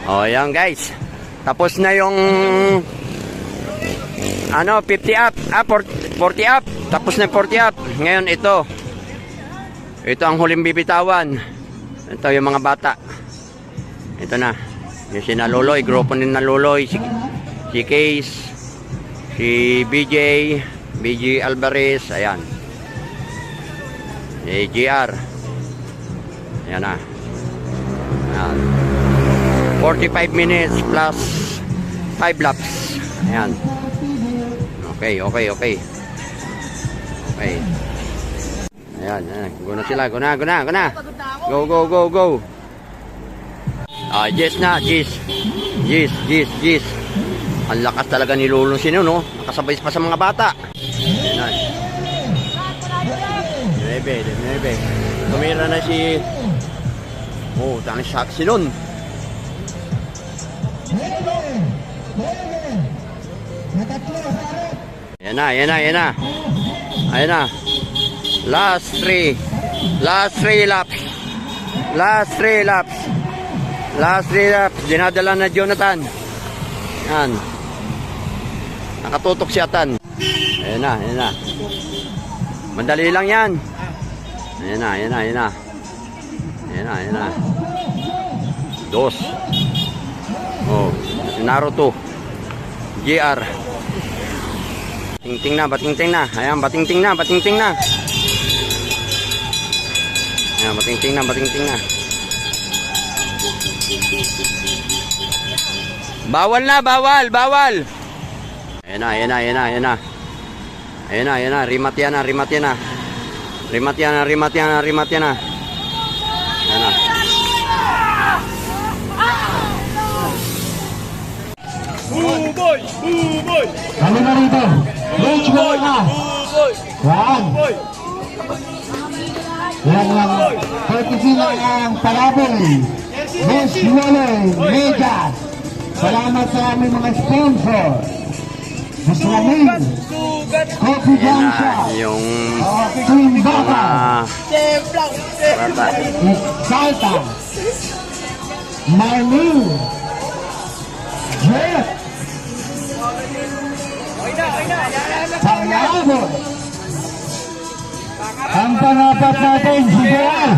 O, yan guys. Tapos na yung 50 up, 40 up. Tapos na 40 up. Ngayon ito. Ito ang huling bibitawan. Ito yung mga bata. Ito na. Yung si Naluloy, grupo ni Naluloy, si Case, si BJ Alvarez, ayan. GR. Ayan na. Ayan. 45 minutes plus 5 laps. Ayan. Okay. Ayan. Guna sila. Guna. Go. Yes na. Yes. Ang lakas talaga ni Lulong Sino, no? Nakasabay pa sa mga bata. Ayan. 9. Tumira na si... tanong saksi nun. Ayan na. Last 3 laps. Dinadala na Jonathan. Yan. Nakatutok si Atan. Ayan na. Madali lang yan. Ayan na. 2. Si Naruto. GR. Batingting na. Ayan, batingting na. Ayan, batingting na. Bawal. Ayan na. Rimat yan na. Ayan na. Buboy! Ano na rito? Rage mo na! Yan lang. Courtesy lang ang parabol. Miss Loloy Mejas. Salamat sa aming mga sponsor. Miss Ramin. Coffee Junction. Yung Twin Baka. bata. Salta. Marlene. Jeff. Pangabot. Ang pangapat natin, si Jeff.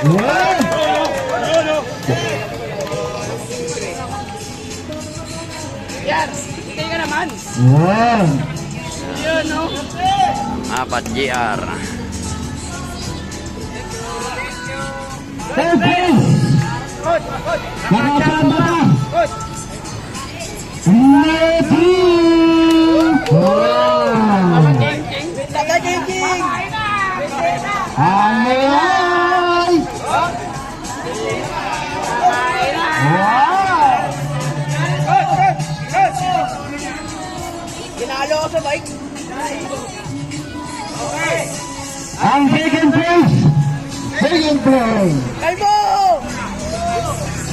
Yes. Yan! Hindi ka naman! Yan. Yun, no? Apat GR. Okay. Nakapanda ka. Ready. Alay. Wow. Ginalo ko sa bike. Okay. Ang second place. Kalbo!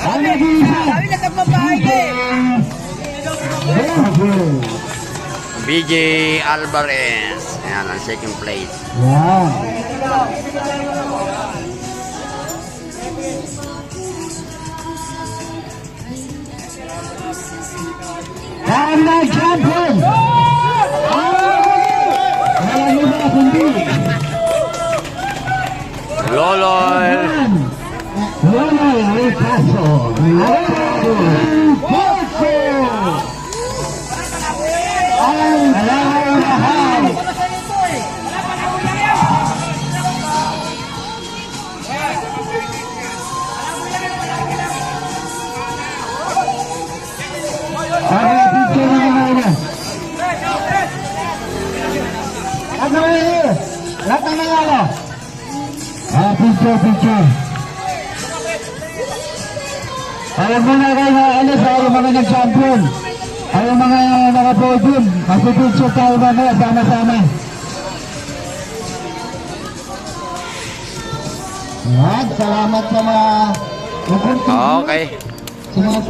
Ang nag-iisa. Sabi na kapapahig eh. BJ Alvarez. Ayan, ang second place. Wow. Karna champion. Walang iba kundi Loloy. Loloy Ricasso. Ang lahat. Lahat ng nangyalo. Picture. Alam mo na kayo na alis, ayaw mga nag-champion. Ayaw mga naka-podium. Mag-picture tayo mamaya, sama-sama. Salamat sa mga... Okay. Sa mga